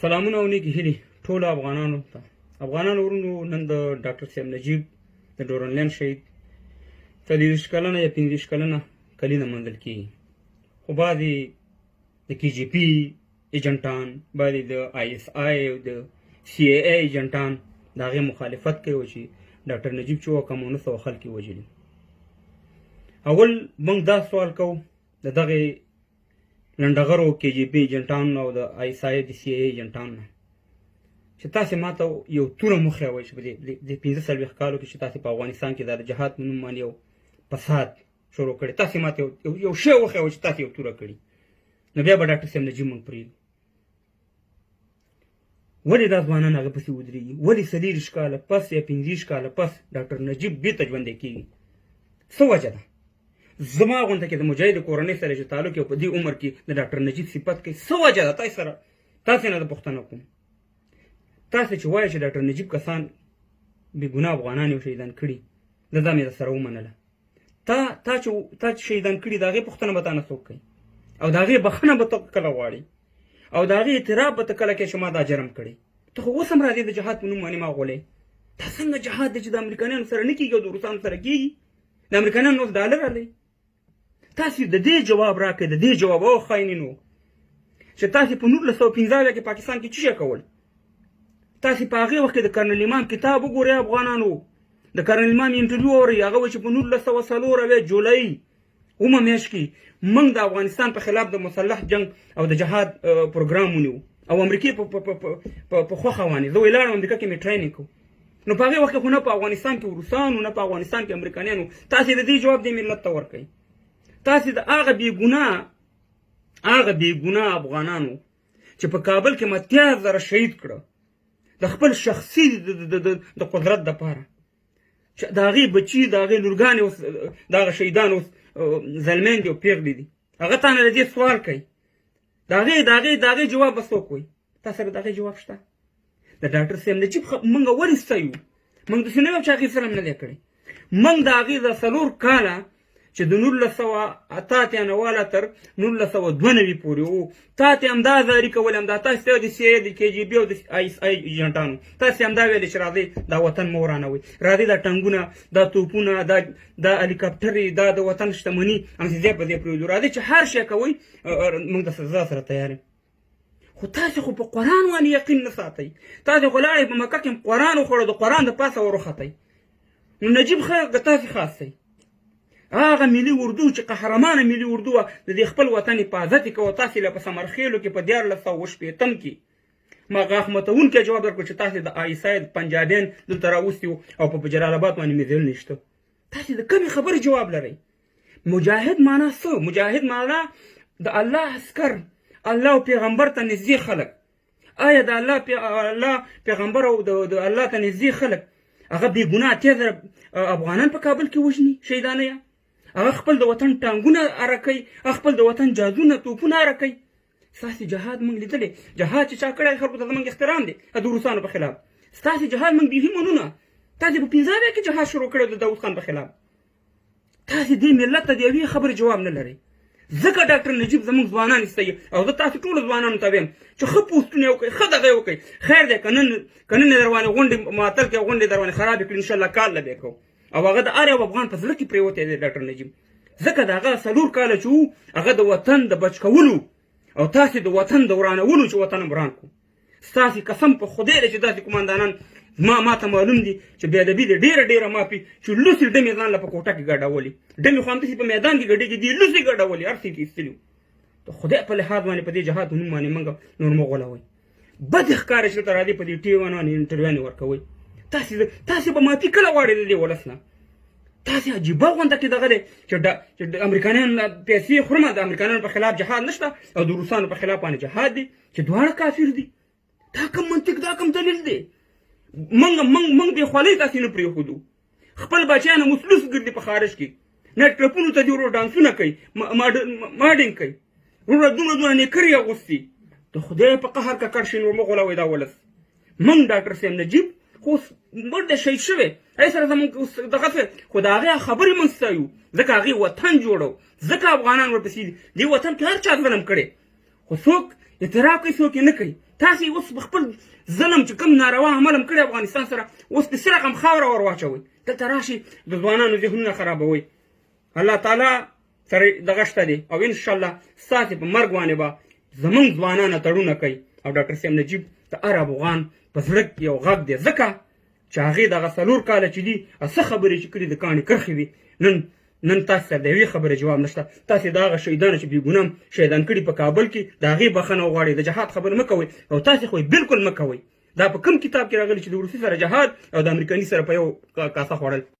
سلامونه او نیکې هیلې ټولو افغانانو ته. افغانانو ورونو، نن د ډاکټر صاحب نجیب د ډورنلینډ شهید 30 کلنه یا 35 کلنه کلینه منځل کېږي. خو بعضې د KGP ایجنټان، بعضې د ISI او د CIA ایجنټان د هغې مخالفت کوي چې ډاکټر نجیب چې وه کمونست او خلک یې وژلي. اول موږ دا سوال کوو د دغې لنډغرو KGP ایجنټانو او د ISI د CIA ایجنټانو نه چې تاسې ما ته یو توره وښیوئ چې په دې 45 کالو کې چې تاسې په افغانستان کې دا د جهاد په نوم باندې یو فساد شروع کړی، تاسې ما ته یو شی وښیوئ چې تاسې یو توره کړي، نو بیا به ډاکټر صاحب نجیب موږ پرېږدو. ولې دا ځوانان هغه پسې ودرېږي؟ ولې 40 کاله پس یا 50 کاله پس ډاکټر نجیب بېرته ژوندی کېږي؟ څه وجه ده؟ زما غونته کې د مجاهد کورنۍ سره چې تعلق یې په دې عمر کې د ډاکټر نجیب صفت کوي، څه وجه ده؟ تاسې نه د پوښتنه کوم. تاسې چې وایئ چې ډاکټر نجیب کسان بې ګناه افغانان یې شهیدان کړي، دا مې درسره ومنله. تا چې شهیدان کړي د هغې پوښتنه به تا نه څوک کوي، او د هغې بخښنه به ته کله غواړې، او د هغې اعتراف به ته کله کوې چې ما دا جرم کړی. ته خو اوس هم راځې د جهاد په نوم باندې ما غولې. دا څنګه جهاد دی چې د امریکایانو سره نه کېږي او د روسانو سره کېږي؟ د امریکایانو اوس ډالر رالی. تاسې د دې جواب راکړئ، د دې جواب او خاینینو چې تاسې په 1915 کې پاکستان کې څه شی کول؟ تاسې په هغې وخت کې د کرنل امام کتاب وګورئ افغانانو، د کرنل امام انټرویو اورئ. هغه وایي چې په 1904 جولای 9 میاشت کې موږ د افغانستان په خلاف د مسلح جنگ او د جهاد پروګرام ونیو او امریکې په خوښه وانې. زه ولاړم امریکا کې مې ټرینینګ کوو. نو په هغې وخت کې خو نه په افغانستان کې روسانو، نه په افغانستان کې امریکایانو. تاسې د دې جواب دې ملت ته ورکوئ. تاسې د هغه بې ګناه افغانانو چې په کابل کې متیاز زره شهید کړه د خپل شخصي د قدرت دپاره، چې د هغې بچي، د هغې لورګانې اوس د هغه شهیدان اوس زلمیندې او پیغلې دي، هغه تا نه د دې سوال کوي. د هغې جواب به څوک وایي؟ تا سره د هغې جواب شته؟ د ډاکټر صاحب نجیب موږ ولې ستایو؟ موږ داسې نه ویم چې هغې فلم نه دی کړی. موږ د هغې د 4 کاله چې د 1988 تر 1992 پورې وو، تاسې همدا زاري کولې، همدا تاسې ته د CIA د KGB او د ISI ایجنټانو تاسې همدا ویلې چې راځئ دا وطن مه ورانوئ، راځئ دا ټنګونه، دا توپونه، دا هلیکاپټرې، دا د وطن شتمني همسې ځای په ځای پرېږدو، راځئ چې هر شی کوئ، موږ د سزا سره تیار یم. خو تاسې خو په قرآن باندې یقین نه ساتئ. تاسې خو لاړئ په مکه کې قرآن وخوړه، د قرآن د پاسه وروختئ. نو نجیب که تاسې خاص دی، هغه ملي اردو چې قهرمانه ملي اردو وه، د دې خپل وطن حفاظت یې کوه. تاسې له په سمرخیلو کې په 1480 کې ما غاښ ماتونکی جواب درکړو چې تاسې د ISI پنجابیان دلته راوستي وو او په جلال آباد باندې مې ځایونه شته. تاسې د کومې خبرې جواب لرئ؟ مجاهد معنا څه؟ مجاهد معنا د الله عسکر، الله او پیغمبر ته نږدې خلک. آیا د الله پیغمبر او د الله ته نږدې خلک هغه بې ګناه اتیا زره افغانان په کابل کې وژني، شهیدانه؟ هغه خپل د وطن ټانګونه اره کوي، هغه خپل د وطن جازونه، توپونه اره کوي. ستاسې جهاد موږ لیدلی، جهاد چې چا کړی خلکو ته زموږ احترام دی د روسانو په خلاف. ستاسې جهاد موږ بیخي منو نه. تاسې په 15 کې جهاد شروع کړی د داود خان په خلاف. تاسې دې ملت ته د یوې خبرې جواب نه لرئ. ځکه ډاکټر نجیب زموږ ځوانان ایستوي، او زه تاسې ټولو ځوانانو ته وایم چې ښه پوسټونه یې وکړئ، ښه دغه یې وکړئ. خیر دی که نن یې در باندې غونډې معطل کړي او غونډې در باندې خرابې کړي، انشاءالله کال له به یې کوو. او هغه د هر یو افغان په زړه کې پرېوتی دی ډاکټر نجیب. ځکه د هغه 4 کاله چې وو، هغه د وطن د بچ کولو او تاسې د وطن د ورانولو چې وطن هم وران کړو. ستاسې قسم په خدای دی چې داسې قماندانان ما ته معلوم دي چې بېادبي د ډېره مافي چې لوڅې ډمې ځان له په کوټه کې ګډولې. ډمې خو همداسې په میدان کې ګډېږي، دي لوڅې ګډولې، هر څه یې ایستلي وو. د خدای په لحاظ باندې په دې جهاد په نوم باندې موږ نور مه غولوئ. بد ښکاري چې دلته راځئ په دې ټیویانو باندې انټرویوانې ورکوئ. تاسې به معافي کله غواړئ د دې ولس نه؟ تاسې عجیبه غونډه کې دغه دی چې د امریکایانو پیسې خورمه، د امریکایانو په خلاف جهاد نشته او د روسانو په خلاف باندې جهاد دی چې دواړه کافر دي. دا کوم منطق، دا کوم دلیل دی؟ موږ بې خولۍ تاسې نه پرېښودو. خپل بچیان مسلوس ګرځي په خارج کې، نه ټرپونو ته دي ورو ډانسونه کوي، ماډینګ کوي، ورو دومره نیکرې اغوستي. د خدای په قهر ککړ شي، نور مه غولوئ دا ولس. موږ ډاکټر صاحب نجیب خو مړ دی، شهید شوی، هغې سره زموږ دغه خو د هغې خبرې موږ ستایو، ځکه هغې وطن جوړو، ځکه افغانان ورپسې دي. دې وطن کې هر چا ظلم کړی، خو څوک اعتراف کوي څوک یې نه کوي. تاسې اوس په خپل ظلم چې کوم ناروا عمل هم کړی افغانستان سره اوس په څه رقم خاوره ور واچوئ دلته راشي د ځوانانو ذهنونه خرابوئ الله تعالی سره دغه شته دی او انشاءالله ستاسې په مرګ باندې به زمونږ ځوانانه تړونه کوي او ډاکټر سیم نجیب د هر افغان په زړه کې یو غږ دی ځکه چې هغې دغه 4 کاله چې دي څه خبرې چې کړي د کاڼي کرښې وي نن تاسو سره د یوې خبرې جواب نشته تاسې د هغه شهیدانو چې بېګناه شهیدان کړي په کابل کې د هغې بخښنه وغواړئ د جهاد خبرې مه کوئ او تاسې خو یې بلکل مه کوئ دا په کوم کتاب کې راغلي چې د روسي سره جهاد او د امریکاني سره په یو کاسه خوړل